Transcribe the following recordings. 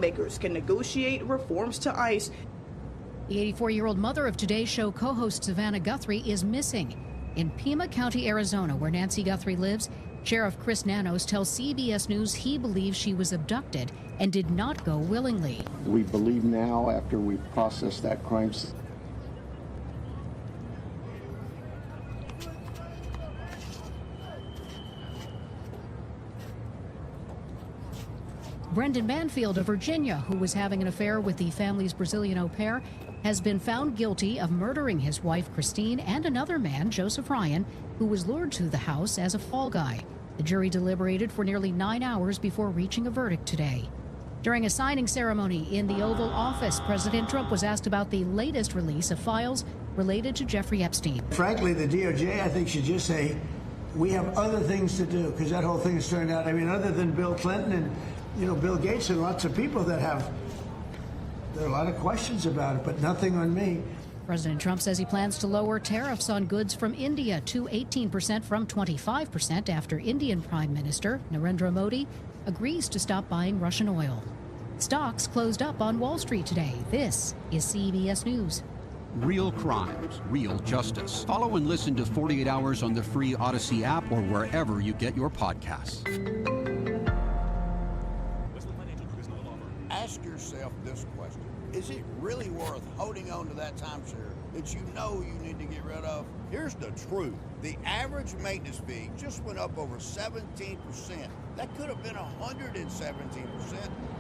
lawmakers can negotiate reforms to ICE. The 84-year-old mother of Today's Show co-host Savannah Guthrie is missing. In Pima County, Arizona, where Nancy Guthrie lives, Sheriff Chris Nanos tells CBS News he believes she was abducted and did not go willingly. We believe now, after we process that crime, Brendan Banfield of Virginia, who was having an affair with the family's Brazilian au pair, has been found guilty of murdering his wife, Christine, and another man, Joseph Ryan, who was lured to the house as a fall guy. The jury deliberated for nearly 9 hours before reaching a verdict today. During a signing ceremony in the Oval Office, President Trump was asked about the latest release of files related to Jeffrey Epstein. Frankly, the DOJ, I think, should just say, we have other things to do, because that whole thing has turned out, other than Bill Clinton and Bill Gates and lots of people there are a lot of questions about it, but nothing on me. President Trump says he plans to lower tariffs on goods from India to 18% from 25% after Indian Prime Minister Narendra Modi agrees to stop buying Russian oil. Stocks closed up on Wall Street today. This is CBS News. Real crimes, real justice. Follow and listen to 48 Hours on the free Odyssey app or wherever you get your podcasts. Ask yourself this question. Is it really worth holding on to that timeshare that you know you need to get rid of? Here's the truth. The average maintenance fee just went up over 17%. That could have been 117%,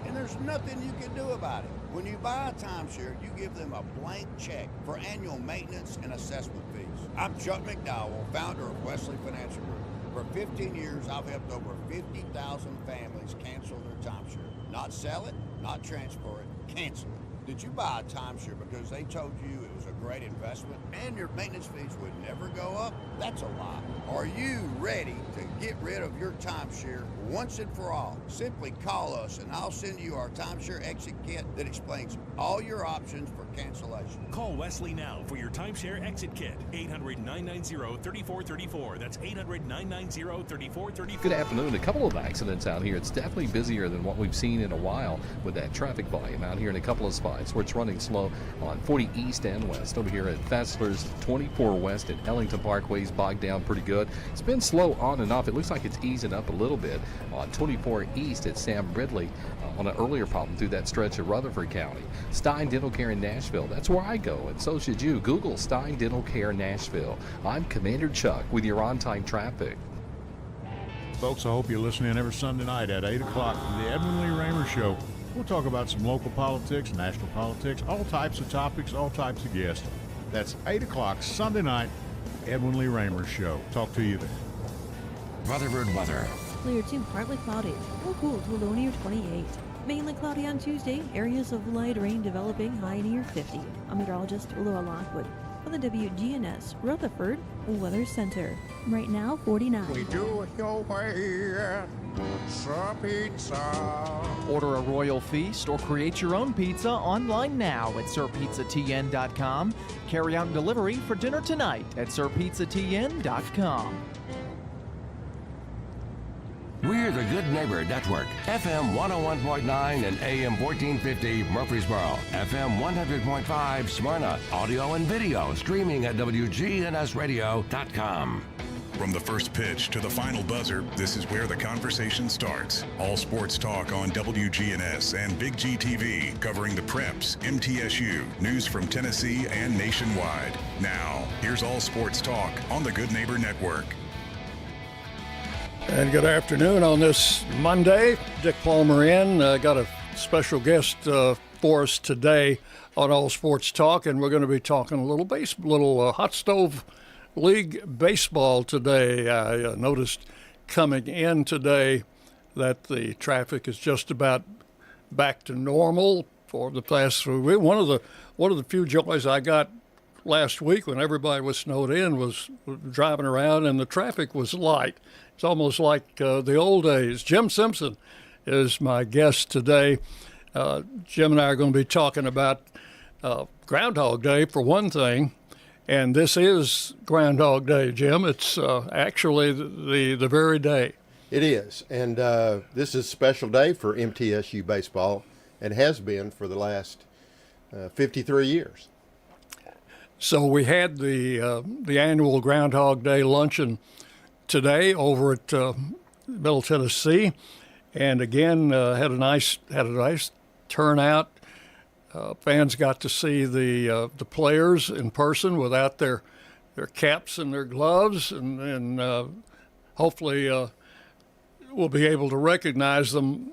and there's nothing you can do about it. When you buy a timeshare, you give them a blank check for annual maintenance and assessment fees. I'm Chuck McDowell, founder of Wesley Financial Group. For 15 years, I've helped over 50,000 families cancel their timeshare. Not sell it, not transfer it, cancel it. Did you buy a timeshare because they told you it was a great investment and your maintenance fees would never go up? That's a lie. Are you ready to get rid of your timeshare once and for all? Simply call us and I'll send you our timeshare exit kit that explains all your options for cancellation. Call Wesley now for your timeshare exit kit. 800-990-3434. That's 800-990-3434. Good afternoon. A couple of accidents out here. It's definitely busier than what we've seen in a while with that traffic volume out here in a couple of spots where it's running slow on 40 East and West. Over here at Fessler's 24 West and Ellington Parkway's bogged down pretty good. It's been slow on and off. It looks like it's easing up a little bit on 24 East at Sam Ridley on an earlier problem through that stretch of Rutherford County. Stein Dental Care in Nashville. That's where I go, and so should you. Google Stein Dental Care Nashville. I'm Commander Chuck with your on-time traffic. Folks, I hope you're listening every Sunday night at 8 o'clock to the Edwin Lee Raymer Show. We'll talk about some local politics, national politics, all types of topics, all types of guests. That's 8 o'clock Sunday night, Edwin Lee Raymer Show. Talk to you then. Rutherford weather. Clear to partly cloudy. Will cool to a low near 28. Mainly cloudy on Tuesday. Areas of light rain developing, high near 50. I'm meteorologist Laura Lockwood for the WGNS Rutherford Weather Center. Right now, 49. We do it your way. Sir Pizza. Order a royal feast or create your own pizza online now at sirpizzatn.com. Carry out and delivery for dinner tonight at sirpizzatn.com. We're the Good Neighbor Network, FM 101.9 and AM 1450 Murfreesboro, FM 100.5 Smyrna, audio and video streaming at wgnsradio.com. From the first pitch to the final buzzer, this is where the conversation starts. All sports talk on WGNS and Big G TV, covering the Preps, MTSU, news from Tennessee and nationwide. Now, here's All Sports Talk on the Good Neighbor Network. And good afternoon on this Monday. Dick Palmer in. Got a special guest for us today on All Sports Talk, and we're going to be talking a little hot stove league baseball today. I noticed coming in today that the traffic is just about back to normal for the past 3 weeks. One of the few joys I got last week when everybody was snowed in was driving around and the traffic was light. It's almost like the old days. Jim Simpson is my guest today. Jim and I are going to be talking about Groundhog Day for one thing. And this is Groundhog Day, Jim. It's actually the very day. It is. And this is a special day for MTSU baseball. and has been for the last 53 years. So we had the annual Groundhog Day luncheon today over at Middle Tennessee, and again had a nice turnout. Fans got to see the players in person without their caps and their gloves, and hopefully we'll be able to recognize them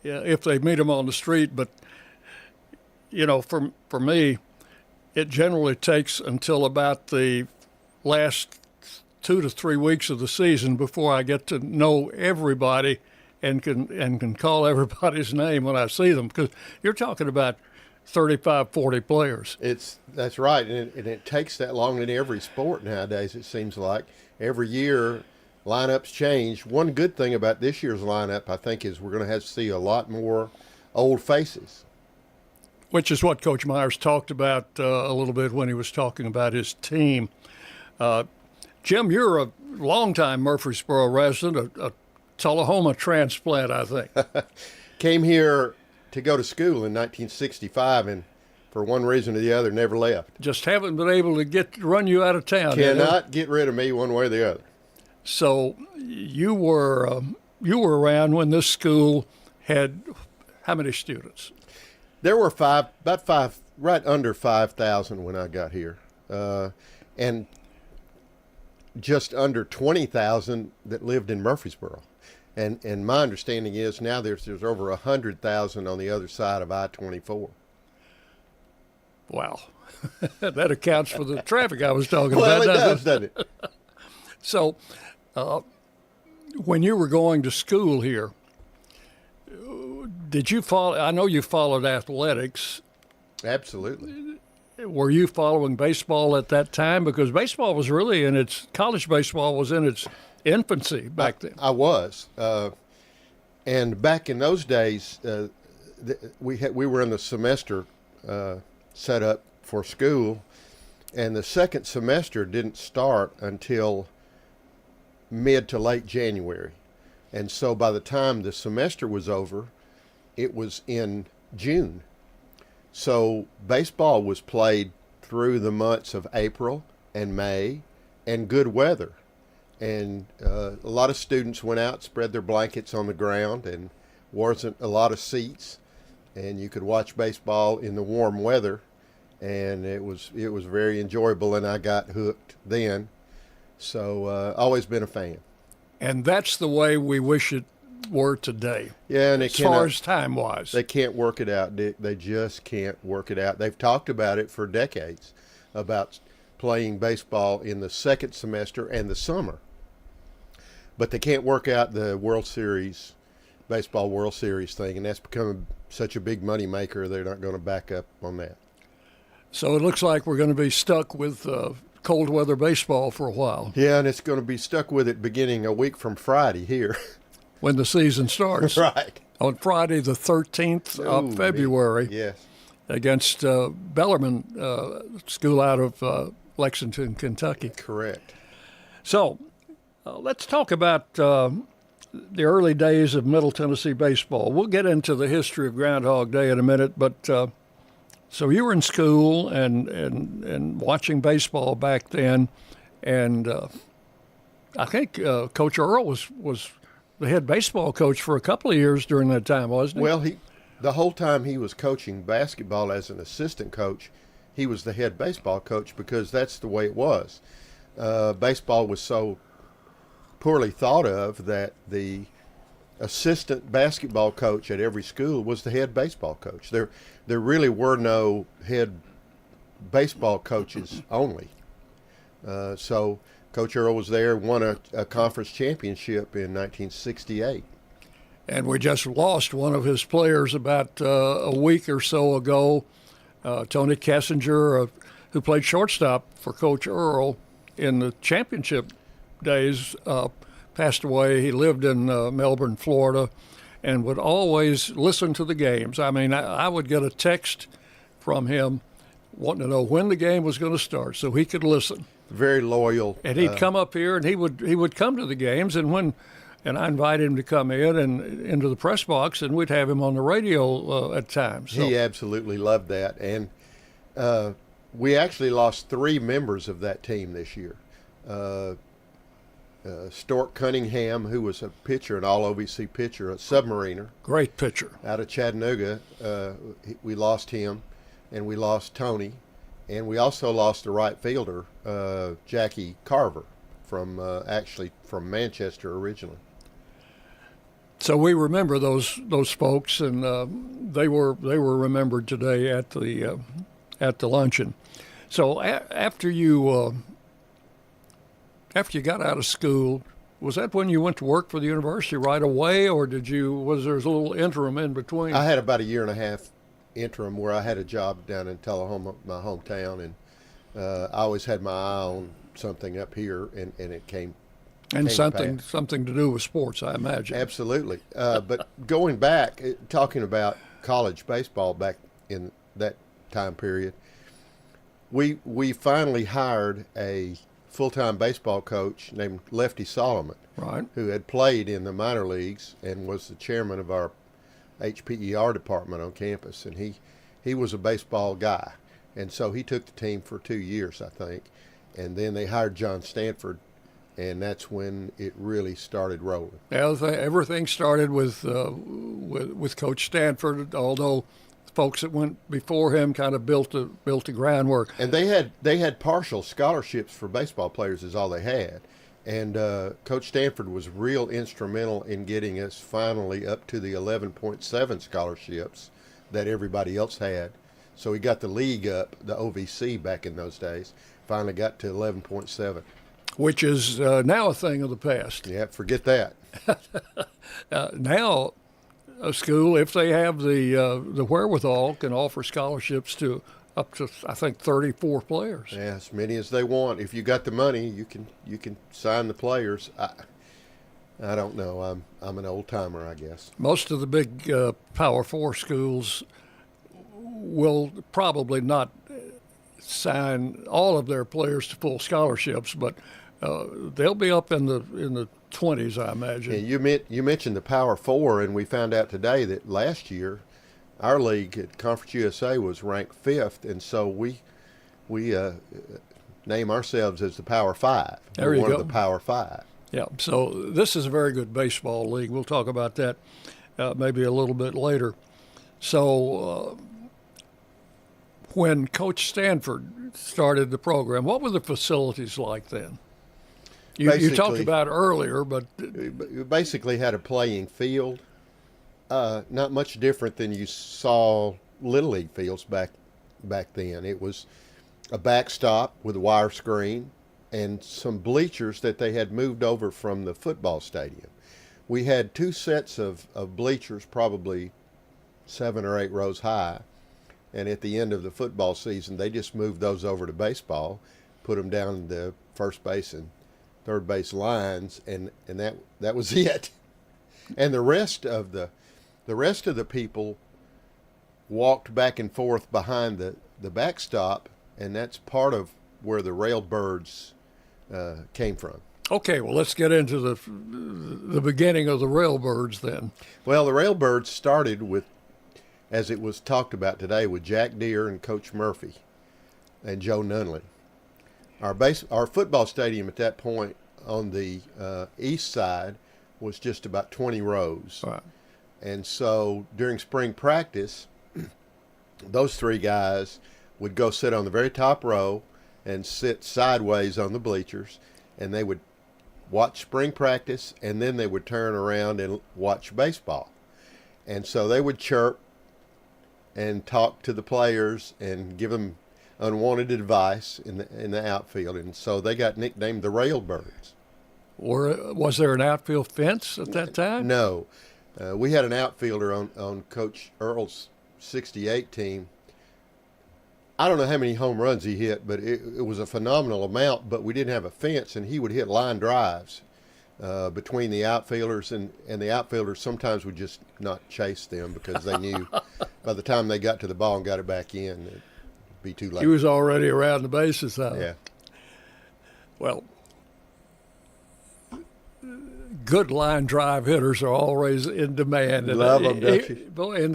if they meet them on the street. But for me, it generally takes until about the last 2 to 3 weeks of the season before I get to know everybody and can call everybody's name when I see them, because you're talking about 35, 40 players. That's right, and it takes that long in every sport nowadays, it seems like. Every year, lineups change. One good thing about this year's lineup, I think, is we're going to have to see a lot more old faces. Which is what Coach Myers talked about a little bit when he was talking about his team. Jim, you're a longtime Murfreesboro resident, a Tullahoma transplant, I think. Came here to go to school in 1965, and for one reason or the other, never left. Just haven't been able to run you out of town. Cannot get rid of me one way or the other. So you were around when this school had how many students? There were right under 5,000 when I got here, and just under 20,000 that lived in Murfreesboro. And my understanding is now there's over 100,000 on the other side of I-24. Wow. That accounts for the traffic I was talking about. Well, it does, doesn't it? So when you were going to school here, did you follow? I know you followed athletics. Absolutely. Were you following baseball at that time? Because baseball was really college baseball was in its infancy back then. I was. And back in those days, we were in the semester set up for school, and the second semester didn't start until mid to late January. And so by the time the semester was over, it was in June. So baseball was played through the months of April and May and good weather. And a lot of students went out, spread their blankets on the ground, and wasn't a lot of seats. And you could watch baseball in the warm weather, and it was very enjoyable, and I got hooked then. So always been a fan. And that's the way we wish it were today. Yeah, and as far as time-wise. They can't work it out, Dick. They just can't work it out. They've talked about it for decades, about playing baseball in the second semester and the summer. But they can't work out the World Series, baseball World Series thing, and that's become such a big money maker, they're not going to back up on that. So it looks like we're going to be stuck with cold weather baseball for a while. Yeah, and it's going to be stuck with it beginning a week from Friday here. When the season starts. Right. On Friday the 13th of February. Yes. Against Bellarmine School out of Lexington, Kentucky. Correct. So let's talk about the early days of Middle Tennessee baseball. We'll get into the history of Groundhog Day in a minute, but so you were in school and watching baseball back then, and I think Coach Earl was the head baseball coach for a couple of years during that time, wasn't he? Well, the whole time he was coaching basketball as an assistant coach, he was the head baseball coach because that's the way it was. Baseball was so poorly thought of that the assistant basketball coach at every school was the head baseball coach. There really were no head baseball coaches only. So Coach Earl was there, won a conference championship in 1968. And we just lost one of his players about a week or so ago, Tony Kessinger, who played shortstop for Coach Earl in the championship days, passed away. He lived in Melbourne, Florida, and would always listen to the games. I mean, I would get a text from him wanting to know when the game was going to start so he could listen. Very loyal. And he'd come up here, and he would come to the games. And when and I invited him to come in and into the press box, and we'd have him on the radio at times. So. He absolutely loved that, and we actually lost 3 members of that team this year. Stork Cunningham, who was a pitcher, an all-OVC pitcher, a submariner. Great pitcher. Out of Chattanooga. We lost him, and we lost Tony, and we also lost the right fielder, Jackie Carver, actually from Manchester originally. So we remember those folks, and they were remembered today at the luncheon. So after you got out of school, was that when you went to work for the university right away, or was there a little interim in between? I had about a year and a half interim where I had a job down in Tullahoma, my hometown, and I always had my eye on something up here, and it came. And something to do with sports, I imagine. Absolutely. But going back, talking about college baseball back in that time period, we finally hired a full-time baseball coach named Lefty Solomon, right, who had played in the minor leagues and was the chairman of our HPER department on campus, and he was a baseball guy, and so he took the team for 2 years, I think, and then they hired John Stanford, and that's when it really started rolling. Everything started with Coach Stanford, although folks that went before him kind of built the groundwork. And they had partial scholarships for baseball players is all they had. And Coach Stanford was real instrumental in getting us finally up to the 11.7 scholarships that everybody else had. So he got the league up, the OVC back in those days, finally got to 11.7. Which is now a thing of the past. Yeah, forget that. Now, a school, if they have the wherewithal, can offer scholarships to up to, I think, 34 players. Yeah, as many as they want. If you got the money, you can sign the players. I don't know. I'm an old timer, I guess. Most of the big Power 4 schools will probably not sign all of their players to full scholarships, but they'll be up in the 20s, I imagine. Yeah, you mentioned the Power 4, and we found out today that last year our league at Conference USA was ranked 5th, and so we name ourselves as the Power 5. There you go. One of the Power 5. Yeah, so this is a very good baseball league. We'll talk about that maybe a little bit later. So when Coach Stanford started the program, what were the facilities like then? You talked about earlier, but you basically had a playing field, not much different than you saw Little League fields back then. It was a backstop with a wire screen and some bleachers that they had moved over from the football stadium. We had 2 sets of bleachers, probably 7 or 8 rows high, and at the end of the football season, they just moved those over to baseball, put them down the first base and third base lines, and that was it. And the rest of the people walked back and forth behind the backstop, and that's part of where the Railbirds came from. Okay, well, let's get into the beginning of the Railbirds then. Well, the Railbirds started with, as it was talked about today, with Jack Deere and Coach Murphy and Joe Nunley. Our football stadium at that point on the east side was just about 20 rows. Right. And so during spring practice, those 3 guys would go sit on the very top row and sit sideways on the bleachers, and they would watch spring practice, and then they would turn around and watch baseball. And so they would chirp and talk to the players and give them unwanted advice in the outfield, and so they got nicknamed the Railbirds. Was there an outfield fence at that time? No. We had an outfielder on Coach Earl's 68 team. I don't know how many home runs he hit, but it was a phenomenal amount, but we didn't have a fence, and he would hit line drives between the outfielders, and the outfielders sometimes would just not chase them because they knew by the time they got to the ball and got it back in, it'd be too late. He was already around the bases, huh? Yeah. Well, good line drive hitters are always in demand. Love them, don't you? In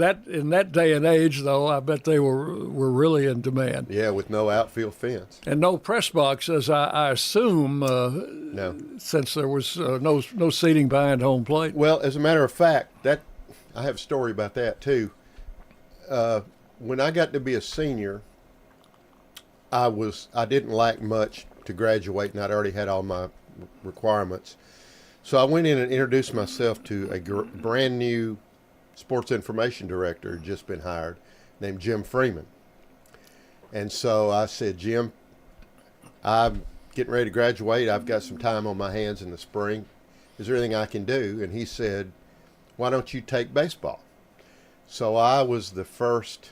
that day and age, though, I bet they were really in demand. Yeah, with no outfield fence. And no press boxes, I assume, no, since there was no seating behind home plate. Well, as a matter of fact, that I have a story about that, too. When I got to be a senior, I didn't lack much to graduate, and I'd already had all my requirements. So I went in and introduced myself to a brand new sports information director who had just been hired, named Jim Freeman. And so I said, Jim, I'm getting ready to graduate. I've got some time on my hands in the spring. Is there anything I can do? And he said, why don't you take baseball? So I was the first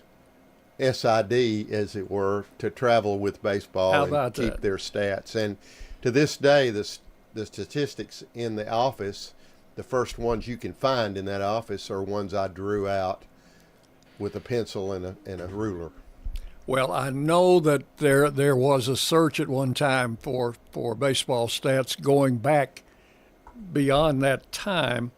SID, as it were, to travel with baseball and keep their stats. And to this day, the statistics in the office, the first ones you can find in that office are ones I drew out with a pencil and a ruler. Well, I know that there was a search at one time for baseball stats going back beyond that time,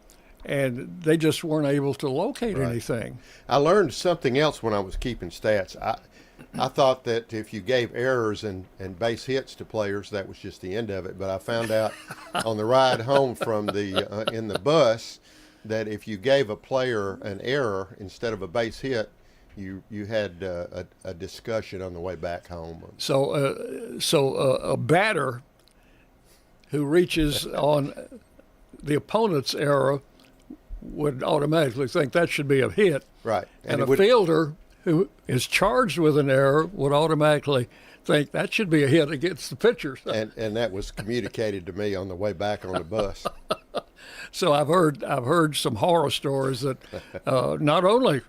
and they just weren't able to locate anything. I learned something else when I was keeping stats. I thought that if you gave errors and base hits to players, that was just the end of it. But I found out on the ride home from in the bus that if you gave a player an error instead of a base hit, you had a discussion on the way back home. So a batter who reaches on the opponent's error would automatically think that should be a hit. Right. And a fielder who is charged with an error would automatically think that should be a hit against the pitcher. And that was communicated to me on the way back on the bus. So I've heard some horror stories that not only,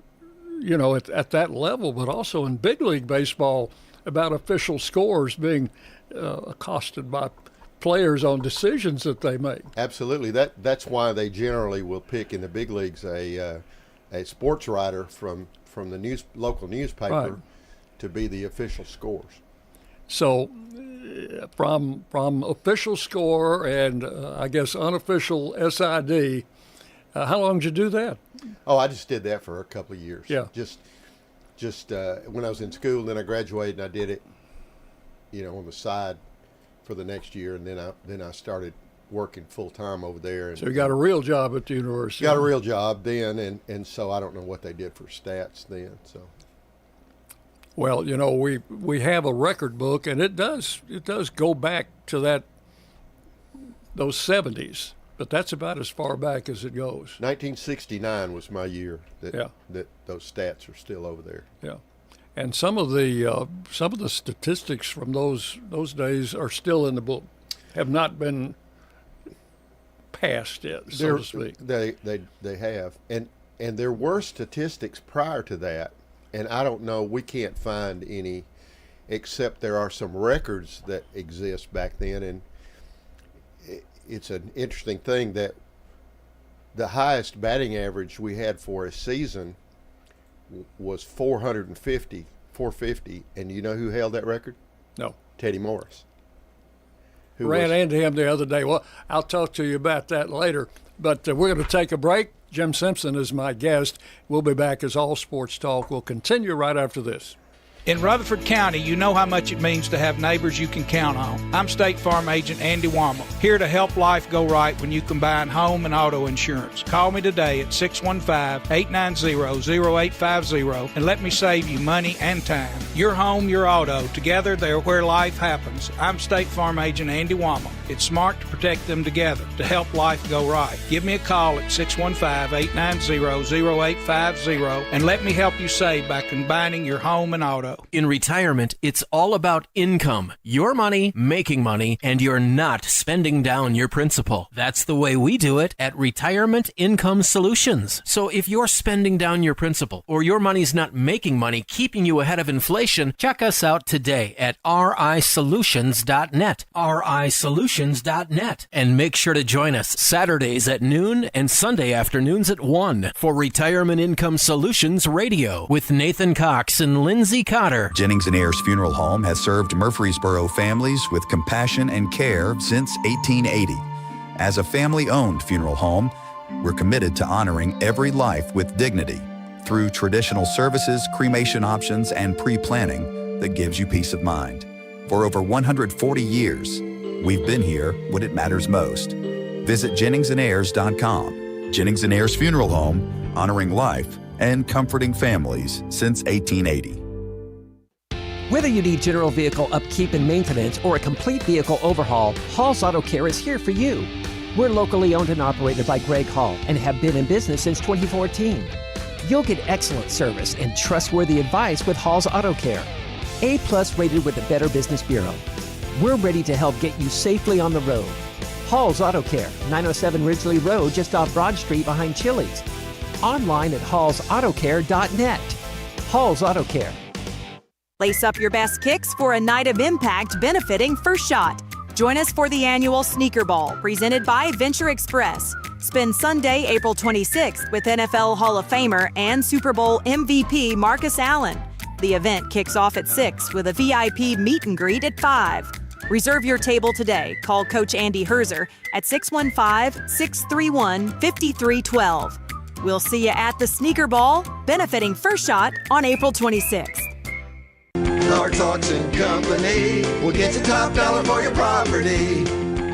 at that level, but also in big league baseball about official scores being accosted by players on decisions that they make. Absolutely. That's why they generally will pick in the big leagues a sports writer from the local newspaper to be the official scores. So from official score and I guess unofficial SID, how long did you do that? Oh, I just did that for a couple of years. Yeah. Just when I was in school, then I graduated and I did it, on the side for the next year, and then I started working full time over there. And, so you got a real job at the university. Got a real job then, and so I don't know what they did for stats then. So. Well, we have a record book, and it does go back to those 70s, but that's about as far back as it goes. 1969 was my year that those stats are still over there. Yeah. And some of the statistics from those days are still in the book, have not been passed yet, so to speak. They have, and there were statistics prior to that, and I don't know. We can't find any, except there are some records that exist back then, and it's an interesting thing that the highest batting average we had for a season was 450, and you know who held that record? No. Teddy Morris. Ran into him the other day. Well, I'll talk to you about that later, but we're going to take a break. Jim Simpson is my guest. We'll be back as All Sports Talk. We'll continue right after this. In Rutherford County, you know how much it means to have neighbors you can count on. I'm State Farm Agent Andy Wommel, here to help life go right when you combine home and auto insurance. Call me today at 615-890-0850 and let me save you money and time. Your home, your auto, together they're where life happens. I'm State Farm Agent Andy Wommel. It's smart to protect them together to help life go right. Give me a call at 615-890-0850 and let me help you save by combining your home and auto. In retirement, it's all about income. Your money, making money, and you're not spending down your principal. That's the way we do it at Retirement Income Solutions. So if you're spending down your principal or your money's not making money, keeping you ahead of inflation, check us out today at risolutions.net. risolutions.net. And make sure to join us Saturdays at noon and Sunday afternoons at 1 for Retirement Income Solutions Radio with Nathan Cox and Lindsay Cotter. Jennings & Ayers Funeral Home has served Murfreesboro families with compassion and care since 1880. As a family-owned funeral home, we're committed to honoring every life with dignity through traditional services, cremation options, and pre-planning that gives you peace of mind. For over 140 years, we've been here when it matters most. Visit JenningsandAyers.com. Jennings and Ayers Funeral Home, honoring life and comforting families since 1880. Whether you need general vehicle upkeep and maintenance or a complete vehicle overhaul, Hall's Auto Care is here for you. We're locally owned and operated by Greg Hall and have been in business since 2014. You'll get excellent service and trustworthy advice with Hall's Auto Care. A+ rated with the Better Business Bureau. We're ready to help get you safely on the road. Hall's Auto Care, 907 Ridgely Road, just off Broad Street behind Chili's. Online at hallsautocare.net. Hall's Auto Care. Lace up your best kicks for a night of impact benefiting First Shot. Join us for the annual Sneaker Ball presented by Venture Express. Spend Sunday, April 26th with NFL Hall of Famer and Super Bowl MVP Marcus Allen. The event kicks off at 6 with a VIP meet and greet at 5. Reserve your table today. Call Coach Andy Herzer at 615-631-5312. We'll see you at the Sneaker Ball benefiting First Shot on April 26th. Clark's Auction Company will get you top dollar for your property.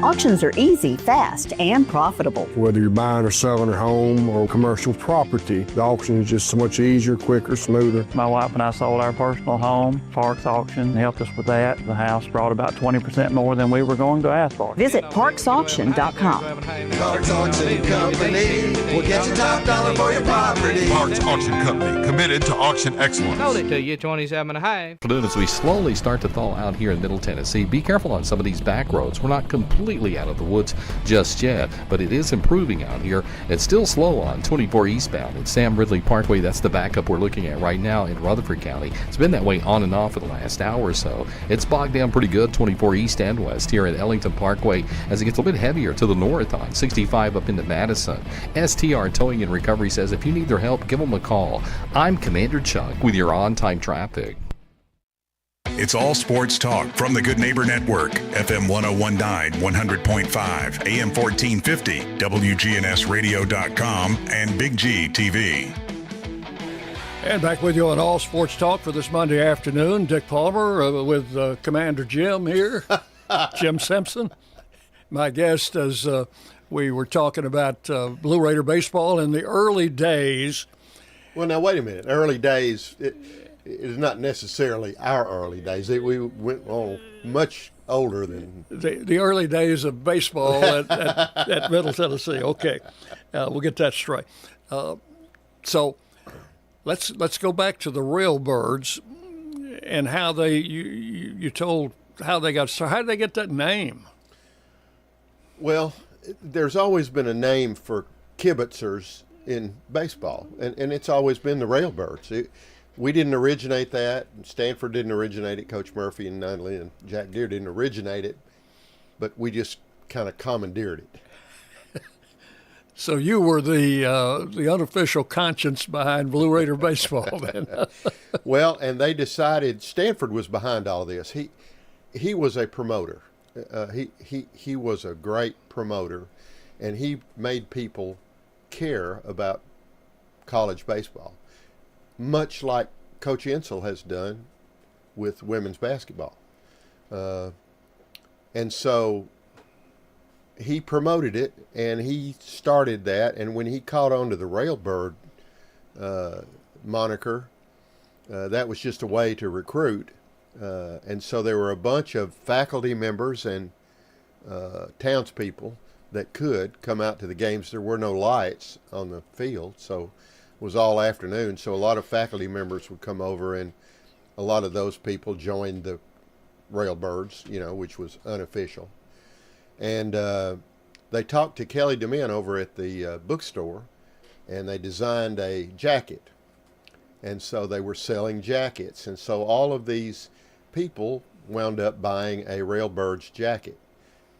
Auctions are easy, fast, and profitable. Whether you're buying or selling a home or commercial property, the auction is just so much easier, quicker, smoother. My wife and I sold our personal home. Parks Auction helped us with that. The house brought about 20% more than we were going to ask for. Visit parksauction.com. Clark's Auction Company will get you top dollar for your property. Clark's Auction Company, committed to auction excellence. Sold it to you, 27.5. As we slowly start to thaw out here in Middle Tennessee, be careful on some of these back roads. We're not completely out of the woods just yet, but it is improving out here. It's still slow on 24 eastbound at Sam Ridley Parkway. That's the backup we're looking at right now in Rutherford County. It's been that way on and off for the last hour or so. It's bogged down pretty good 24 east and west here at Ellington Parkway as it gets a little bit heavier to the north on 65 up into Madison. STR Towing and Recovery says if you need their help, give them a call. I'm Commander Chuck with your on-time traffic. It's all sports talk from the Good Neighbor Network, FM 1019, 100.5, AM 1450, wgnsradio.com, and Big G TV. And back with you on All Sports Talk for this Monday afternoon. Dick Palmer with Commander Jim here, Jim Simpson. My guest, as we were talking about Blue Raider baseball in the early days. Well, now, wait a minute. Early days... It is not necessarily our early days. We went on much older than the early days of baseball at Middle Tennessee. Okay, we'll get that straight. So let's go back to the Railbirds and how they you told how they got started. How did they get that name? Well, there's always been a name for kibitzers in baseball, and it's always been the Railbirds. We didn't originate that. Stanford didn't originate it. Coach Murphy and Nunley and Jack Deere didn't originate it, but we just kind of commandeered it. So you were the unofficial conscience behind Blue Raider baseball then. Well, and they decided Stanford was behind all this. He was a promoter. He was a great promoter, and he made people care about college baseball, much like Coach Insel has done with women's basketball. And so he promoted it, and he started that, and when he caught on to the Railbird moniker, that was just a way to recruit. And so there were a bunch of faculty members and townspeople that could come out to the games. There were no lights on the field, so it was all afternoon. So a lot of faculty members would come over, and a lot of those people joined the Railbirds, which was unofficial. And they talked to Kelly DeMint over at the bookstore, and they designed a jacket. And so they were selling jackets. And so all of these people wound up buying a Railbirds jacket.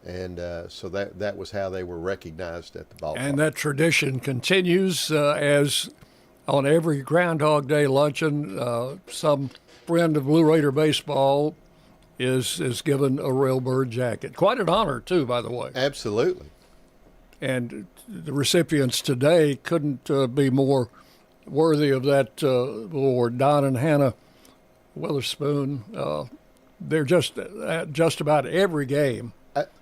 And so that was how they were recognized at the ballpark. And that tradition continues as on every Groundhog Day luncheon, some friend of Blue Raider baseball is given a Railbird jacket. Quite an honor, too, by the way. Absolutely. And the recipients today couldn't be more worthy of that award. Don and Hannah Witherspoon, they're just about every game.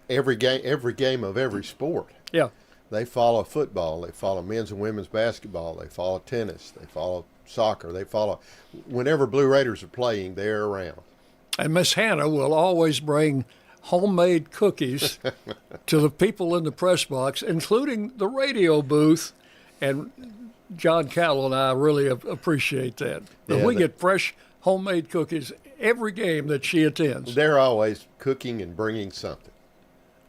Every game of every sport. Yeah. They follow football. They follow men's and women's basketball. They follow tennis. They follow soccer. They follow whenever Blue Raiders are playing, they're around. And Miss Hannah will always bring homemade cookies to the people in the press box, including the radio booth. And John Cowell and I really appreciate that. Yeah, we get fresh homemade cookies every game that she attends. They're always cooking and bringing something.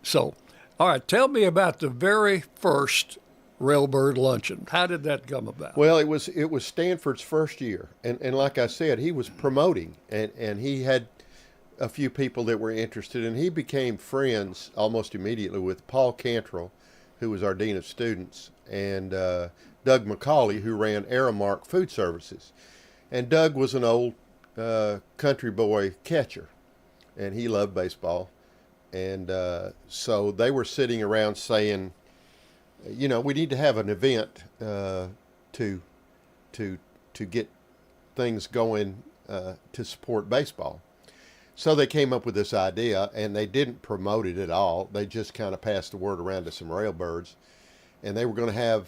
So, all right, tell me about the very first Railbird Luncheon. How did that come about? Well, it was Stanford's first year, and like I said, he was promoting, and he had a few people that were interested, and he became friends almost immediately with Paul Cantrell, who was our dean of students, and Doug McCauley, who ran Aramark Food Services. And Doug was an old country boy catcher, and he loved baseball. And so they were sitting around saying, you know, we need to have an event to get things going to support baseball. So they came up with this idea, and they didn't promote it at all. They just kind of passed the word around to some railbirds, and they were going to have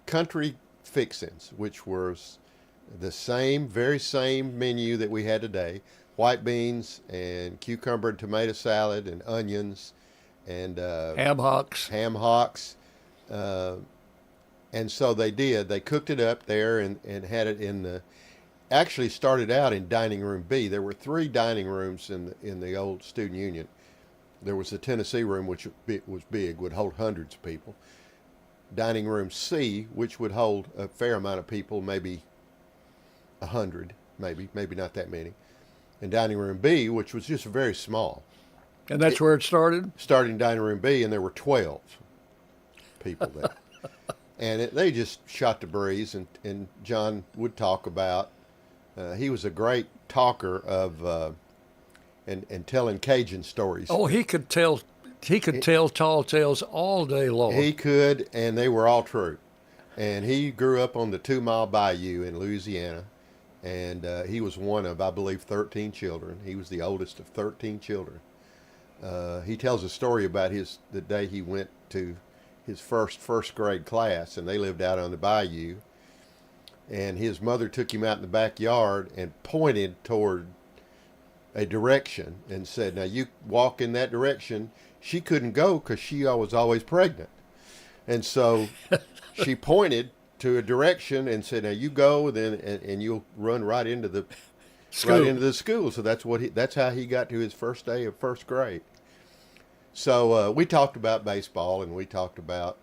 country fixins, which was the very same menu that we had today. White beans and cucumber and tomato salad and onions and ham hocks. And so they did. They cooked it up there and had it in the. Actually started out in dining room B. There were 3 dining rooms in the old student union. There was the Tennessee room, which was big, would hold hundreds of people. Dining room C, which would hold a fair amount of people, maybe 100, maybe not that many. And dining room B, which was just very small. And that's where it started? Started in dining room B, and there were 12 people there. And they just shot the breeze, and John would talk about, he was a great talker of, and telling Cajun stories. Oh, he could tell tall tales all day long. He could, and they were all true. And he grew up on the 2 Mile Bayou in Louisiana. And he was one of, I believe, 13 children. He was the oldest of 13 children. He tells a story about the day he went to his first grade class, and they lived out on the bayou. And his mother took him out in the backyard and pointed toward a direction and said, "Now you walk in that direction." She couldn't go because she was always pregnant. And so she pointed to a direction and said, "Now you go, then, and you'll run right into the school." So that's how he got to his first day of first grade. So we talked about baseball, and we talked about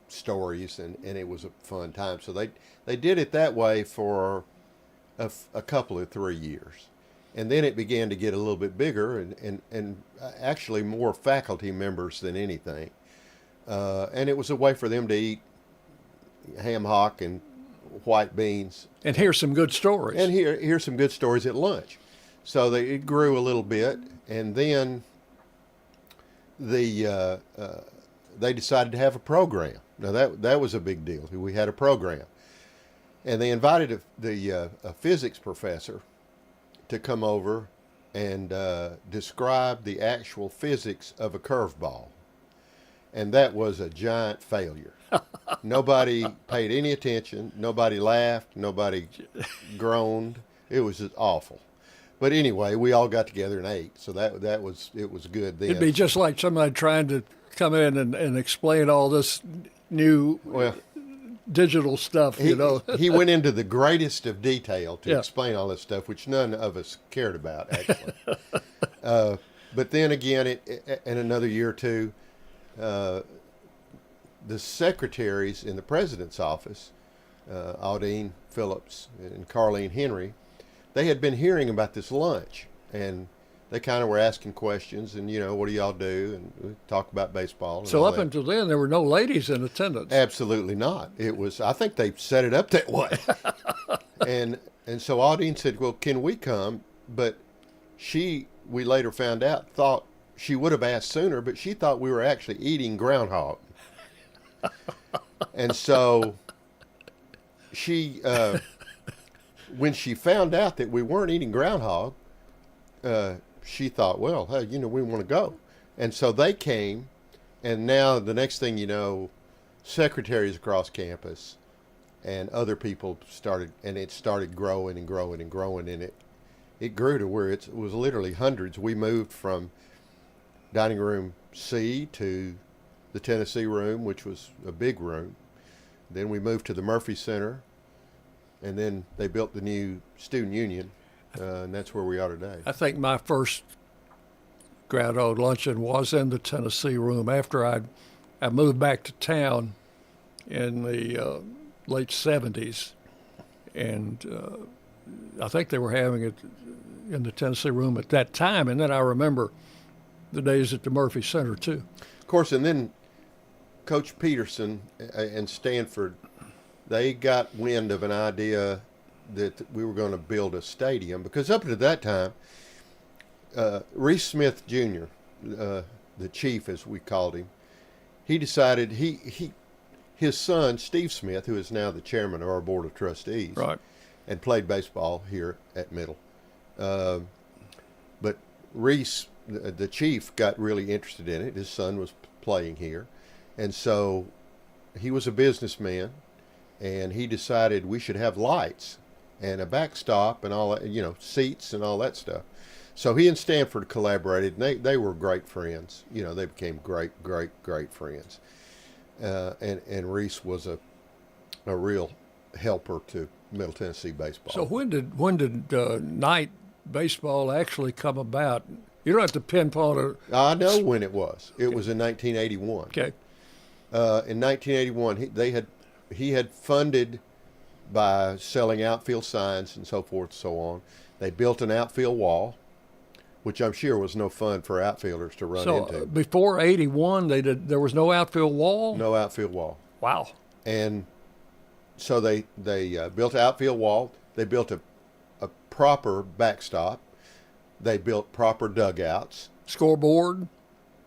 stories, and it was a fun time. So they did it that way for a couple of 3 years, and then it began to get a little bit bigger, and actually more faculty members than anything. And it was a way for them to eat ham hock and white beans, and hear some good stories, and hear some good stories at lunch. So it grew a little bit, and then they decided to have a program. Now that was a big deal. We had a program, and they invited a physics professor to come over and describe the actual physics of a curveball, and that was a giant failure. Nobody paid any attention. Nobody laughed. Nobody groaned. It was just awful. But anyway, we all got together and ate, so it was good then. It'd be just like somebody trying to come in and explain all this new digital stuff, you know. He went into the greatest of detail to explain all this stuff, which none of us cared about, actually. But then again, in another year or two, the secretaries in the president's office, Aldine Phillips and Carlene Henry, they had been hearing about this lunch, and they kind of were asking questions, and, you know, what do y'all do? And we talk about baseball. And so up until then, there were no ladies in attendance. Absolutely not. It was, I think they set it up that way. and so Aldine said, well, can we come? But we later found out, thought she would have asked sooner, but she thought we were actually eating groundhog. And so she, when she found out that we weren't eating groundhog, she thought, well, hey, we want to go. And so they came, and now the next thing you know, secretaries across campus and other people started, and it started growing and growing and growing, and it grew to where it was literally hundreds. We moved from dining room C to the Tennessee room, which was a big room. Then we moved to the Murphy Center, and then they built the new student union, and that's where we are today. I think my first groundhog luncheon was in the Tennessee room after I moved back to town in the late 70s, and I think they were having it in the Tennessee room at that time, and then I remember the days at the Murphy Center too. Of course, and then Coach Peterson and Stanford, they got wind of an idea that we were going to build a stadium, because up to that time, Reese Smith Jr., the chief as we called him, he decided his son Steve Smith, who is now the chairman of our board of trustees, right, and played baseball here at Middle, but Reese, the chief, got really interested in it. His son was playing here, and so he was a businessman, and he decided we should have lights and a backstop and all that, seats and all that stuff. So he and Stanford collaborated, and they were great friends. They became great friends. And Reese was a real helper to Middle Tennessee baseball. So when did night baseball actually come about? You don't have to pinpoint it. I know when it was. It was in 1981. Okay. In 1981, he had funded by selling outfield signs and so forth and so on. They built an outfield wall, which I'm sure was no fun for outfielders to run into. So before 81, there was no outfield wall? No outfield wall. Wow. And so they built an outfield wall. They built a proper backstop. They built proper dugouts. Scoreboard?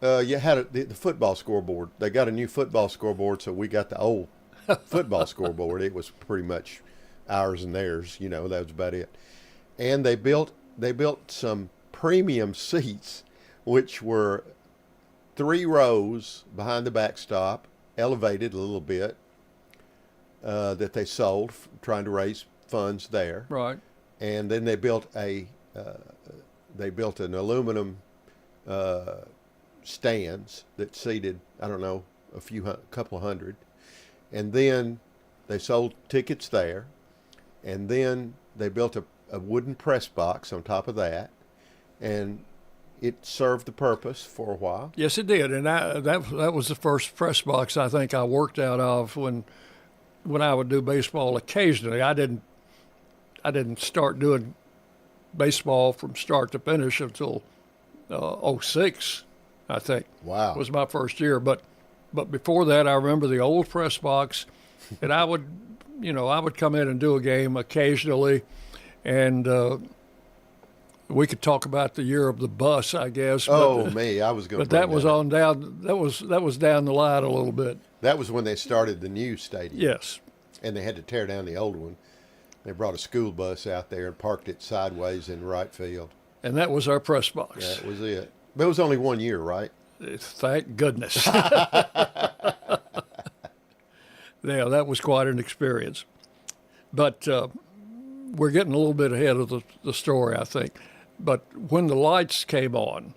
You had the football scoreboard. They got a new football scoreboard, so we got the old football scoreboard. It was pretty much ours and theirs. That was about it. And they built some premium seats, which were 3 rows behind the backstop, elevated a little bit, that they sold, trying to raise funds there. Right. And then they built an aluminum stands that seated, I don't know, a couple hundred. And then they sold tickets there. And then they built a wooden press box on top of that. And it served the purpose for a while. Yes, it did. And that was the first press box I think I worked out of when I would do baseball occasionally. I didn't start doing baseball from start to finish until 06, I think. Wow. Was my first year. But before that, I remember the old press box, and I would come in and do a game occasionally, and we could talk about the year of the bus, I guess. I was going to. But that was on down. That was down the line a little bit. That was when they started the new stadium. Yes. And they had to tear down the old one. They brought a school bus out there and parked it sideways in right field. And that was our press box. That was it. But it was only 1 year, right? Thank goodness. Yeah, that was quite an experience. But we're getting a little bit ahead of the story, I think. But when the lights came on,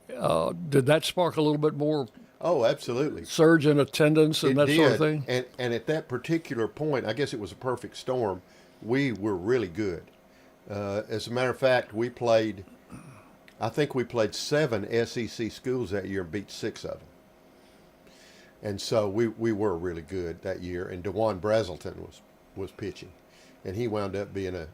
did that spark a little bit more? Oh, absolutely. Surge in attendance and that sort of thing? And at that particular point, I guess it was a perfect storm. We were really good. As a matter of fact, I think we played 7 SEC schools that year and beat 6 of them. And so we were really good that year. And DeJuan Brazelton was pitching. And he wound up being a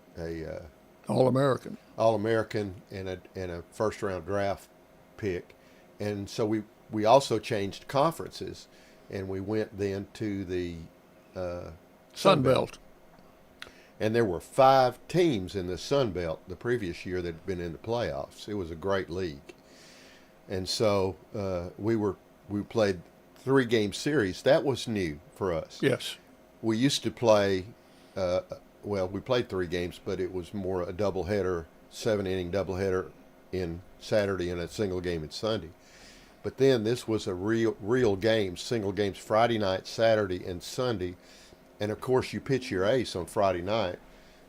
All-American. All-American and a first-round draft pick. And so we also changed conferences, and we went then to the Sun Belt. And there were 5 teams in the Sun Belt the previous year that had been in the playoffs. It was a great league. And so we played 3-game series. That was new for us. Yes. We used to play, we played 3 games, but it was more a doubleheader, 7-inning doubleheader in Saturday and a single game in Sunday. But then this was a real game, single games Friday night, Saturday, and Sunday. And of course, you pitch your ace on Friday night.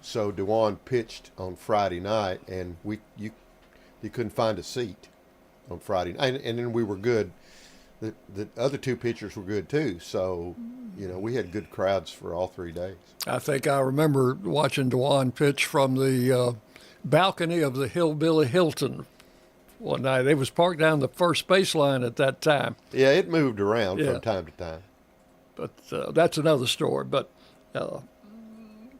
So DeJuan pitched on Friday night, and you couldn't find a seat on Friday night. And then we were good. The other 2 pitchers were good too. So, we had good crowds for all 3 days. I think I remember watching DeJuan pitch from the balcony of the Hillbilly Hilton one night. It was parked down the first baseline at that time. Yeah, it moved around from time to time. But that's another story. But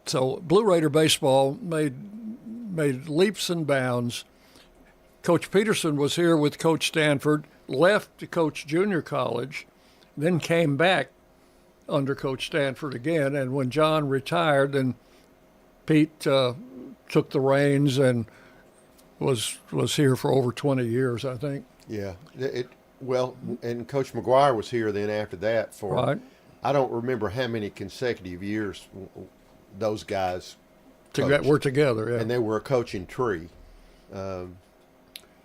so Blue Raider baseball made leaps and bounds. Coach Peterson was here with Coach Stanford, left to coach junior college, then came back under Coach Stanford again. And when John retired, then Pete took the reins and was here for over 20 years, I think. Yeah. And Coach McGuire was here then after that for, right. I don't remember how many consecutive years those guys were together. Yeah. And they were a coaching tree.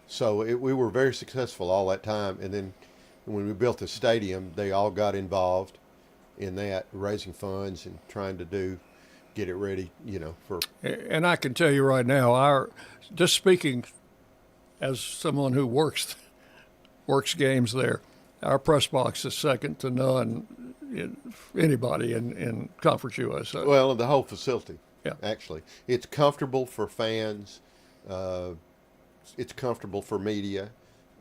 So we were very successful all that time. And then when we built the stadium, they all got involved in that, raising funds and trying to get it ready, for. And I can tell you right now, just speaking as someone who works games there, our press box is second to none anybody in Conference USA. Well, the whole facility. Yeah. Actually, it's comfortable for fans. It's comfortable for media.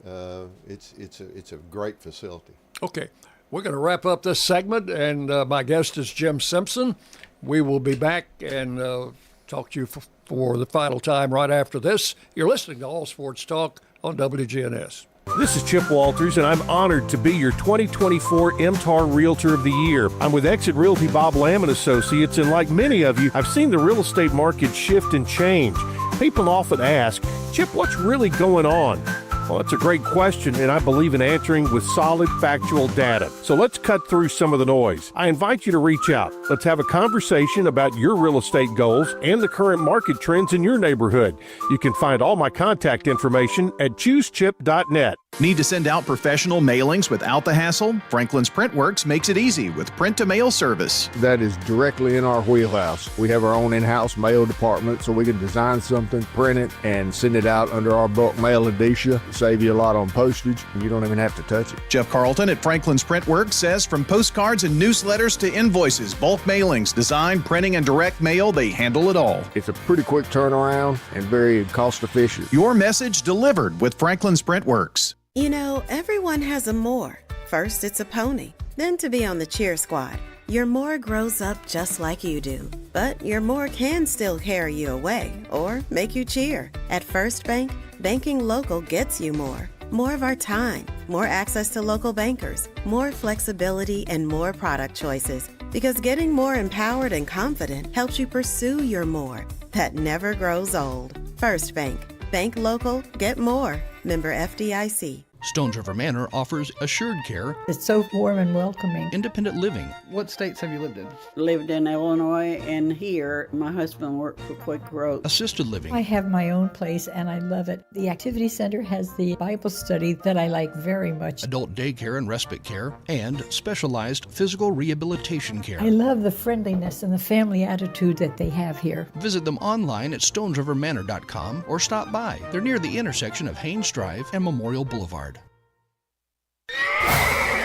It's a great facility. Okay, we're going to wrap up this segment, and my guest is Jim Simpson. We will be back and talk to you for the final time right after this. You're listening to All Sports Talk on WGNS. This is Chip Walters, and I'm honored to be your 2024 MTAR Realtor of the Year. I'm with Exit Realty Bob Lamb & Associates, and like many of you, I've seen the real estate market shift and change. People often ask, Chip, what's really going on? Well, that's a great question, and I believe in answering with solid, factual data. So let's cut through some of the noise. I invite you to reach out. Let's have a conversation about your real estate goals and the current market trends in your neighborhood. You can find all my contact information at choosechip.net. Need to send out professional mailings without the hassle? Franklin's Printworks makes it easy with print-to-mail service. That is directly in our wheelhouse. We have our own in-house mail department, so we can design something, print it, and send it out under our bulk mail indicia. Save you a lot on postage, and you don't even have to touch it. Jeff Carlton at Franklin's Printworks says from postcards and newsletters to invoices, bulk mailings, design, printing, and direct mail, they handle it all. It's a pretty quick turnaround and very cost efficient. Your message delivered with Franklin's Printworks. You know, everyone has a more. First, it's a pony. Then to be on the cheer squad. Your more grows up just like you do. But your more can still carry you away or make you cheer. At First Bank, banking local gets you more. More of our time, more access to local bankers, more flexibility, and more product choices. Because getting more empowered and confident helps you pursue your more. That never grows old. First Bank. Bank local, get more. Member FDIC. Stones River Manor offers assured care. It's so warm and welcoming. Independent living. What states have you lived in? Lived in Illinois and here. My husband worked for Quick Growth. Assisted living. I have my own place and I love it. The Activity Center has the Bible study that I like very much. Adult daycare and respite care. And specialized physical rehabilitation care. I love the friendliness and the family attitude that they have here. Visit them online at stonesrivermanor.com or stop by. They're near the intersection of Haynes Drive and Memorial Boulevard.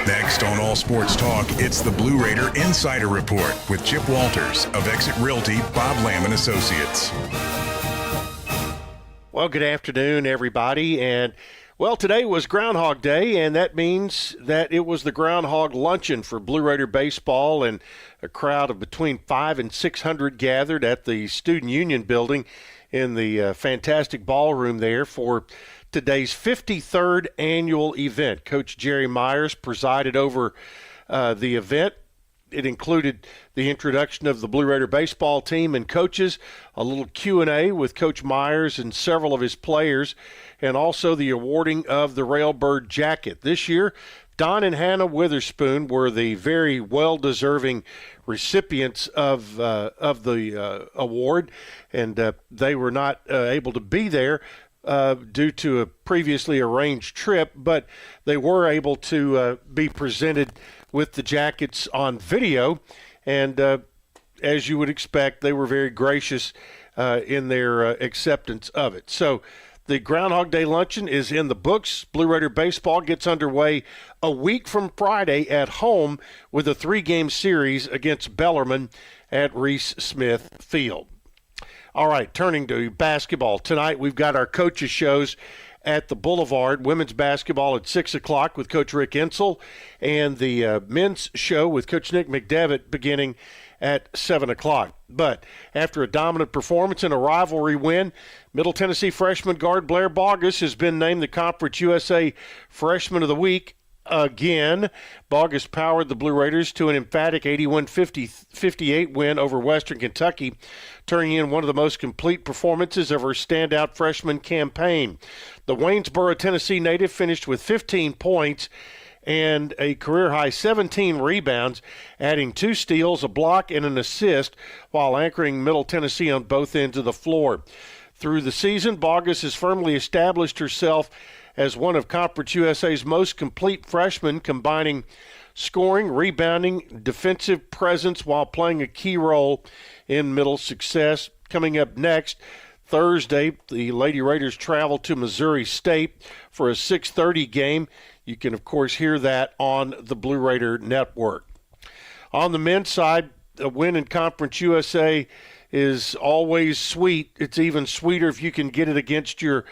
Next on All Sports Talk, it's the Blue Raider Insider Report with Chip Walters of Exit Realty, Bob Lamb & Associates. Well, good afternoon, everybody. And, well, today was Groundhog Day, and that means that it was the Groundhog Luncheon for Blue Raider baseball, and a crowd of between 500 and 600 gathered at the Student Union building in the fantastic ballroom there for today's 53rd annual event. Coach Jerry Myers presided over the event. It included the introduction of the Blue Raider baseball team and coaches, a little Q&A with Coach Myers and several of his players, and also the awarding of the Railbird jacket. This year, Don and Hannah Witherspoon were the very well-deserving recipients of the award, and they were not able to be there due to a previously arranged trip, but they were able to be presented with the jackets on video, and as you would expect, they were very gracious in their acceptance of it. So the Groundhog Day Luncheon is in the books. Blue Raider baseball gets underway a week from Friday at home with a 3-game series against Bellarmine at Reese Smith Field. All right, turning to basketball. Tonight we've got our coaches' shows at the Boulevard. Women's basketball at 6 o'clock with Coach Rick Insel, and the men's show with Coach Nick McDevitt beginning at 7 o'clock. But after a dominant performance and a rivalry win, Middle Tennessee freshman guard Blair Bogus has been named the Conference USA Freshman of the Week again. Bogus powered the Blue Raiders to an emphatic 81-58 win over Western Kentucky, turning in one of the most complete performances of her standout freshman campaign. The Waynesboro, Tennessee native finished with 15 points and a career-high 17 rebounds, adding 2 steals, a block, and an assist, while anchoring Middle Tennessee on both ends of the floor. Through the season, Bogus has firmly established herself as one of Conference USA's most complete freshmen, combining scoring, rebounding, defensive presence while playing a key role in Middle's success. Coming up next, Thursday, the Lady Raiders travel to Missouri State for a 6:30 game. You can, of course, hear that on the Blue Raider Network. On the men's side, a win in Conference USA is always sweet. It's even sweeter if you can get it against your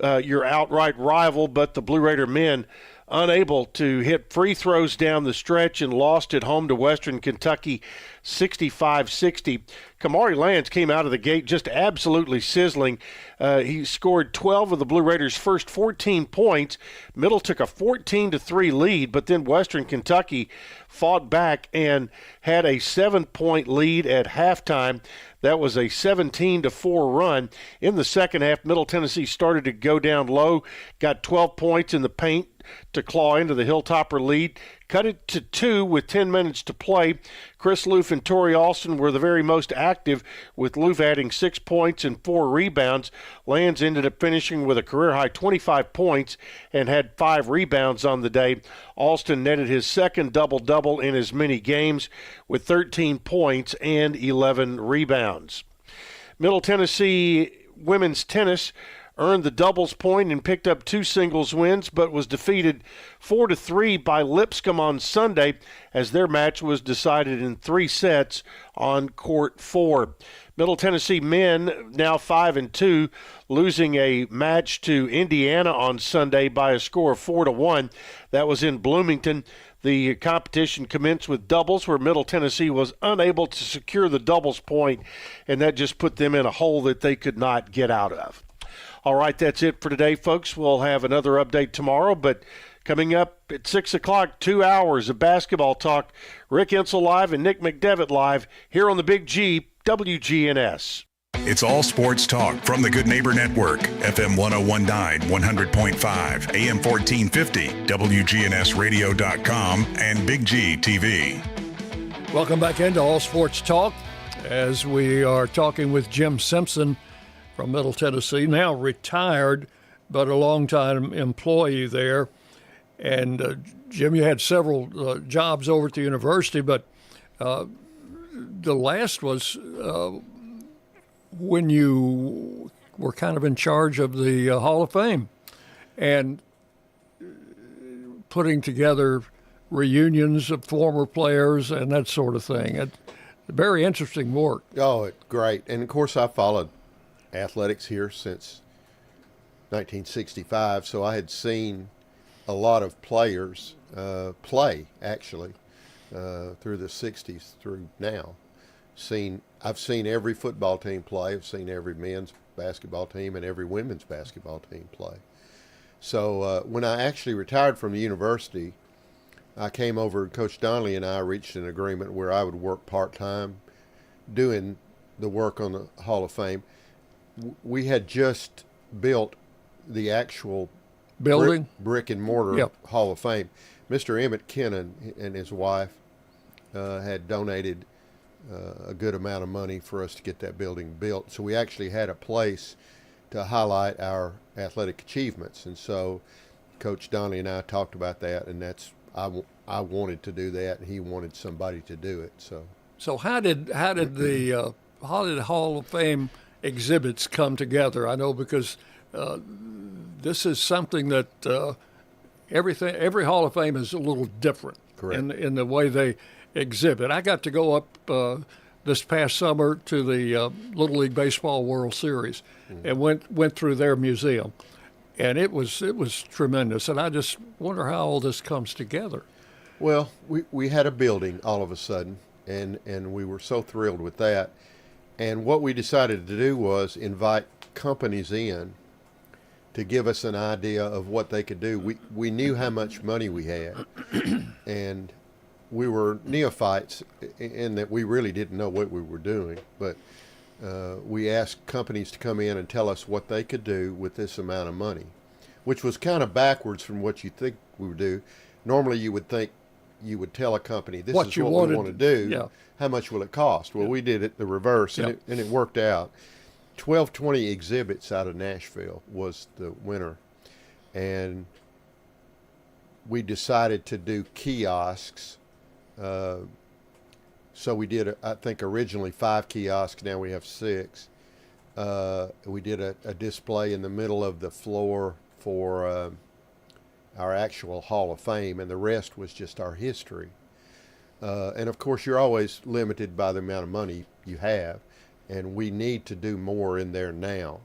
outright rival, but the Blue Raider men unable to hit free throws down the stretch and lost at home to Western Kentucky 65-60. Kamari Lance came out of the gate just absolutely sizzling. He scored 12 of the Blue Raiders' first 14 points. Middle took a 14-3 lead, but then Western Kentucky fought back and had a 7-point lead at halftime. That was a 17-4 run. In the second half, Middle Tennessee started to go down low, got 12 points in the paint to claw into the Hilltopper lead, cut it to 2 with 10 minutes to play. Chris Loof and Tori Alston were the very most active, with Loof adding 6 points and 4 rebounds. Lands ended up finishing with a career-high 25 points and had 5 rebounds on the day. Alston netted his second double-double in as many games with 13 points and 11 rebounds. Middle Tennessee women's tennis earned the doubles point and picked up 2 singles wins, but was defeated 4-3 by Lipscomb on Sunday, as their match was decided in 3 sets on court 4. Middle Tennessee men now 5-2, losing a match to Indiana on Sunday by a score of 4-1. That was in Bloomington. The competition commenced with doubles, where Middle Tennessee was unable to secure the doubles point, and that just put them in a hole that they could not get out of. All right, that's it for today, folks. We'll have another update tomorrow, but coming up at 6 o'clock, 2 hours of basketball talk. Rick Insel live and Nick McDevitt live here on the Big G, WGNS. It's all sports talk from the Good Neighbor Network, FM 1019, 100.5, AM 1450, wgnsradio.com, and Big G TV. Welcome back into All Sports Talk, as we are talking with Jim Simpson from Middle Tennessee, now retired, but a longtime employee there. And Jim, you had several jobs over at the university, but the last was when you were kind of in charge of the Hall of Fame and putting together reunions of former players and that sort of thing. It's very interesting work. Oh, it's great. And, of course, I followed athletics here since 1965, so I had seen a lot of players play, actually, through the 60s through now. I've seen every football team play. I've seen every men's basketball team and every women's basketball team play. So when I actually retired from the university, I came over, and Coach Donnelly and I reached an agreement where I would work part-time doing the work on the Hall of Fame. We had just built the actual building, brick and mortar yep. Hall of Fame. Mr. Emmett Kennan and his wife had donated a good amount of money for us to get that building built. So we actually had a place to highlight our athletic achievements. And so Coach Donnelly and I talked about that, and I wanted to do that, and he wanted somebody to do it. So how did the Hall of Fame exhibits come together? I know because this is something that every Hall of Fame is a little different. Correct. in the way they exhibit. I got to go up this past summer to the Little League Baseball World Series and went through their museum, and it was tremendous. And I just wonder how all this comes together. Well, we had a building all of a sudden, and we were so thrilled with that. And what we decided to do was invite companies in to give us an idea of what they could do. We knew how much money we had, and we were neophytes in that we really didn't know what we were doing. But we asked companies to come in and tell us what they could do with this amount of money, which was kind of backwards from what you think we would do. Normally you would think you would tell a company, this is what we want to do. Yeah. How much will it cost? Well, we did it the reverse, and it worked out. 1220 Exhibits out of Nashville was the winner. And we decided to do kiosks. So we did, I think, originally 5 kiosks. Now we have 6. We did a display in the middle of the floor for our actual Hall of Fame, and the rest was just our history. And of course, you're always limited by the amount of money you have, and we need to do more in there now,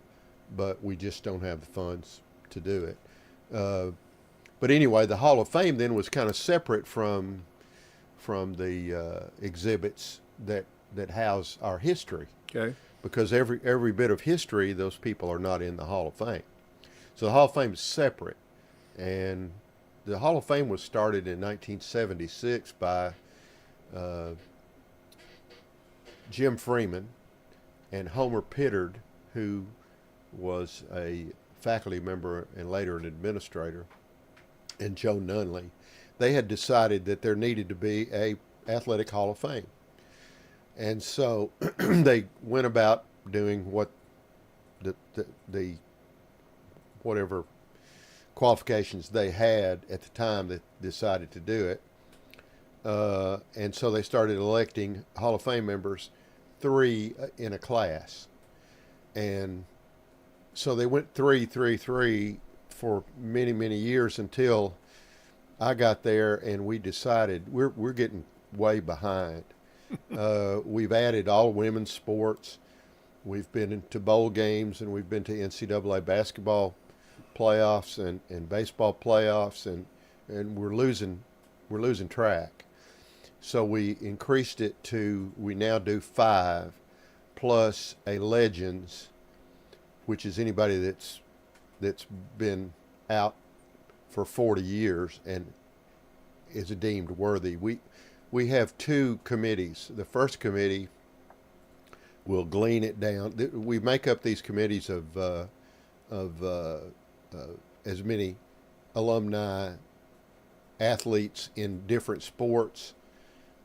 but we just don't have the funds to do it. But anyway, the Hall of Fame then was kind of separate from the exhibits that house our history. Okay. Because every bit of history, those people are not in the Hall of Fame. So the Hall of Fame is separate. And the Hall of Fame was started in 1976 by Jim Freeman and Homer Pittard, who was a faculty member and later an administrator, and Joe Nunley. They had decided that there needed to be a athletic Hall of Fame. And so they went about doing what the whatever qualifications they had at the time that decided to do it. And so they started electing Hall of Fame members, 3 in a class. And so they went 3 for many, many years until I got there, and we decided we're getting way behind. We've added all women's sports. We've been into bowl games, and we've been to NCAA basketball playoffs and baseball playoffs, and we're losing track. So we increased it to, we now do 5 plus a Legends, which is anybody that's been out for 40 years and is deemed worthy. We have 2 committees. The first committee will glean it down. We make up these committees of as many alumni athletes in different sports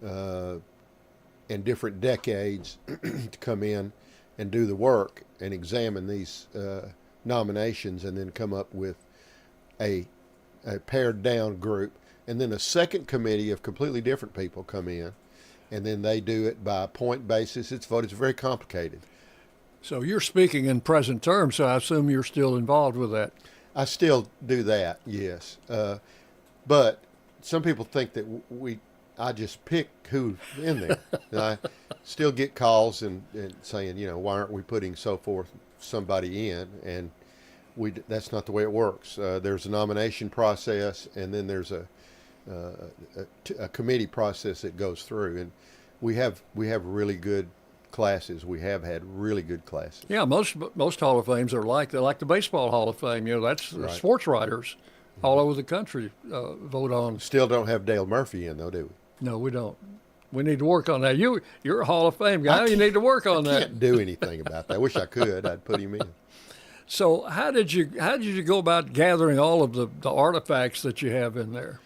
and different decades to come in and do the work and examine these nominations, and then come up with a pared down group. And then a second committee of completely different people come in, and then they do it by a point basis. It's voted. It's very complicated. So you're speaking in present terms, so I assume you're still involved with that. I still do that, yes. But some people think that I just pick who's in there. And I still get calls and saying, why aren't we putting somebody in? And that's not the way it works. There's a nomination process, and then there's a committee process that goes through. And we have really good classes. We have had really good classes. Yeah, most Hall of Fames are like the Baseball Hall of Fame. That's right. Sports writers all over the country vote on. Still don't have Dale Murphy in, though, do we? No, we don't. We need to work on that. You're a Hall of Fame guy. You need to work on that. I can't do anything about that. I wish I could. I'd put him in. So how did you go about gathering all of the artifacts that you have in there?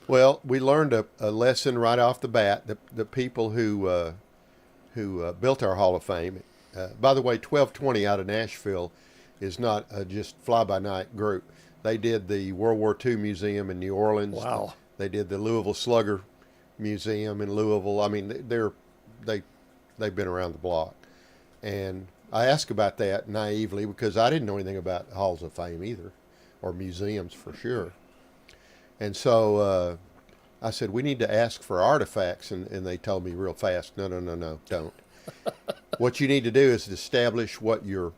Well, we learned a lesson right off the bat. The people who built our Hall of Fame. By the way, 1220 out of Nashville is not a just fly-by-night group. They did the World War II Museum in New Orleans. Wow. They did the Louisville Slugger Museum in Louisville. I mean, they've been around the block. And I asked about that naively because I didn't know anything about Halls of Fame either, or museums for sure. And so I said, we need to ask for artifacts. And they told me real fast, no, don't. What you need to do is establish what your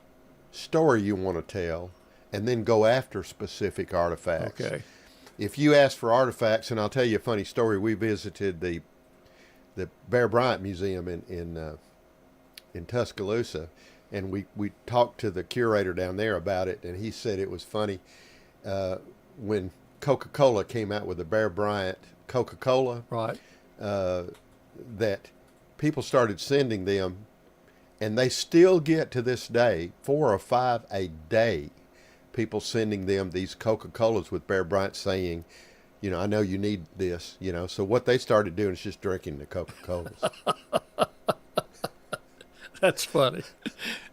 story you want to tell and then go after specific artifacts. Okay. If you ask for artifacts, and I'll tell you a funny story, we visited the Bear Bryant Museum in Tuscaloosa, and we talked to the curator down there about it, and he said it was funny when Coca-Cola came out with the Bear Bryant Coca-Cola, right? That people started sending them, and they still get to this day 4 or 5 a day. People sending them these Coca-Colas with Bear Bryant saying, I know you need this, So what they started doing is just drinking the Coca-Colas. That's funny.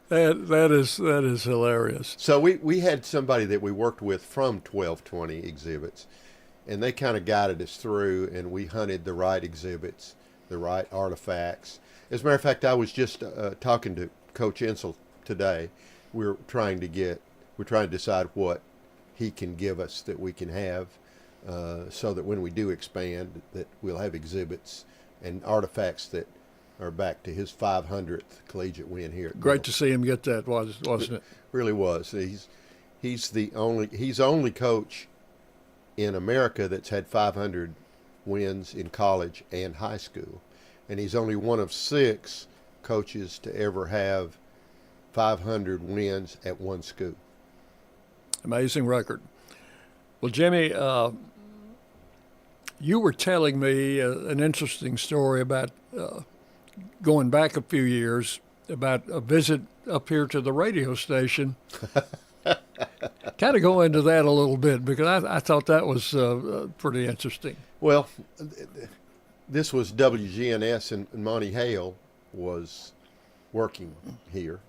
That is hilarious. So we had somebody that we worked with from 1220 exhibits, and they kind of guided us through, and we hunted the right exhibits, the right artifacts. As a matter of fact, I was just talking to Coach Insel today. We're trying to decide what he can give us that we can have so that when we do expand, that we'll have exhibits and artifacts that are back to his 500th collegiate win here. Great to see him get that, wasn't it? Really was. He's the only coach in America that's had 500 wins in college and high school. And he's only one of 6 coaches to ever have 500 wins at one school. Amazing record. Well, Jimmy, you were telling me an interesting story about going back a few years about a visit up here to the radio station. Kind of go into that a little bit because I thought that was pretty interesting. Well, this was WGNS, and Monty Hale was working here.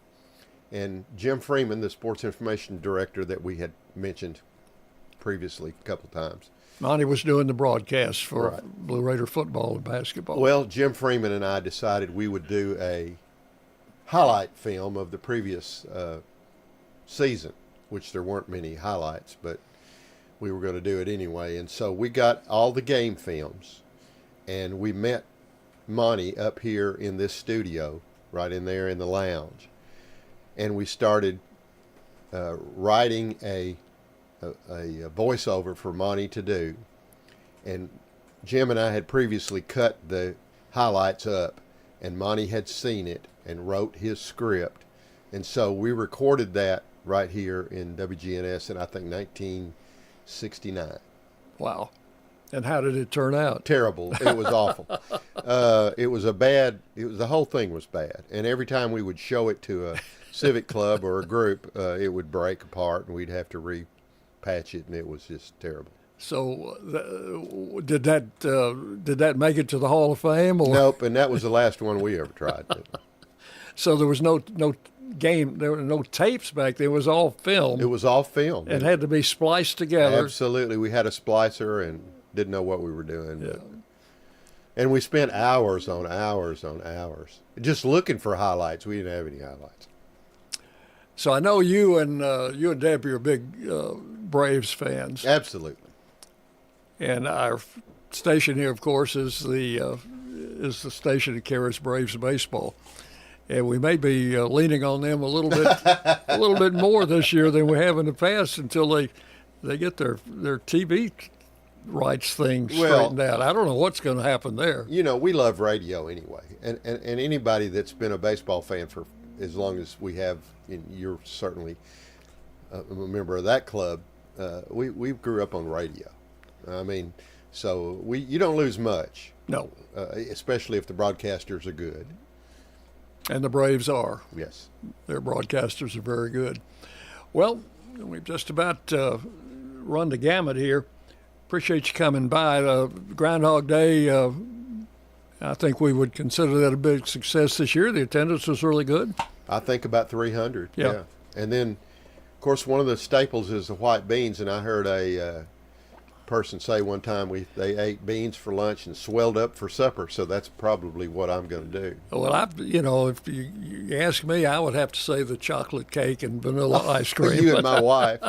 And Jim Freeman, the sports information director that we had mentioned previously a couple times. Monty was doing the broadcast for Blue Raider football and basketball. Well, Jim Freeman and I decided we would do a highlight film of the previous season, which there weren't many highlights, but we were going to do it anyway. And so we got all the game films, and we met Monty up here in this studio, right in there in the lounge. And we started writing a voiceover for Monty to do. And Jim and I had previously cut the highlights up, and Monty had seen it and wrote his script. And so we recorded that right here in WGNS in, I think, 1969. Wow. And how did it turn out? Terrible. It was awful. The whole thing was bad. And every time we would show it to a civic club or a group, it would break apart and we'd have to repatch it, and it was just terrible. So did that make it to the Hall of Fame? Or? Nope, and that was the last one we ever tried. So there was no game, there were no tapes back then. It was all film. It was all film. It had to be spliced together. Absolutely. We had a splicer and didn't know what we were doing. Yeah. And we spent hours on hours on hours just looking for highlights. We didn't have any highlights. So I know you and Debbie are big Braves fans. Absolutely. And our station here, of course, is the station that carries Braves baseball, and we may be leaning on them a little bit more this year than we have in the past until they get their TV rights thing straightened out. I don't know what's going to happen there. You know, we love radio anyway, and anybody that's been a baseball fan for as long as we have, and you're certainly a member of that club, we grew up on radio. I mean, so you don't lose much. No. Especially if the broadcasters are good. And the Braves are. Yes. Their broadcasters are very good. Well, we've just about run the gamut here. Appreciate you coming by. Groundhog Day, I think we would consider that a big success this year. The attendance was really good. I think about 300. Yeah. And then, of course, one of the staples is the white beans, and I heard a person say one time they ate beans for lunch and swelled up for supper, so that's probably what I'm going to do. Well, if you ask me, I would have to say the chocolate cake and vanilla ice cream. You and my wife.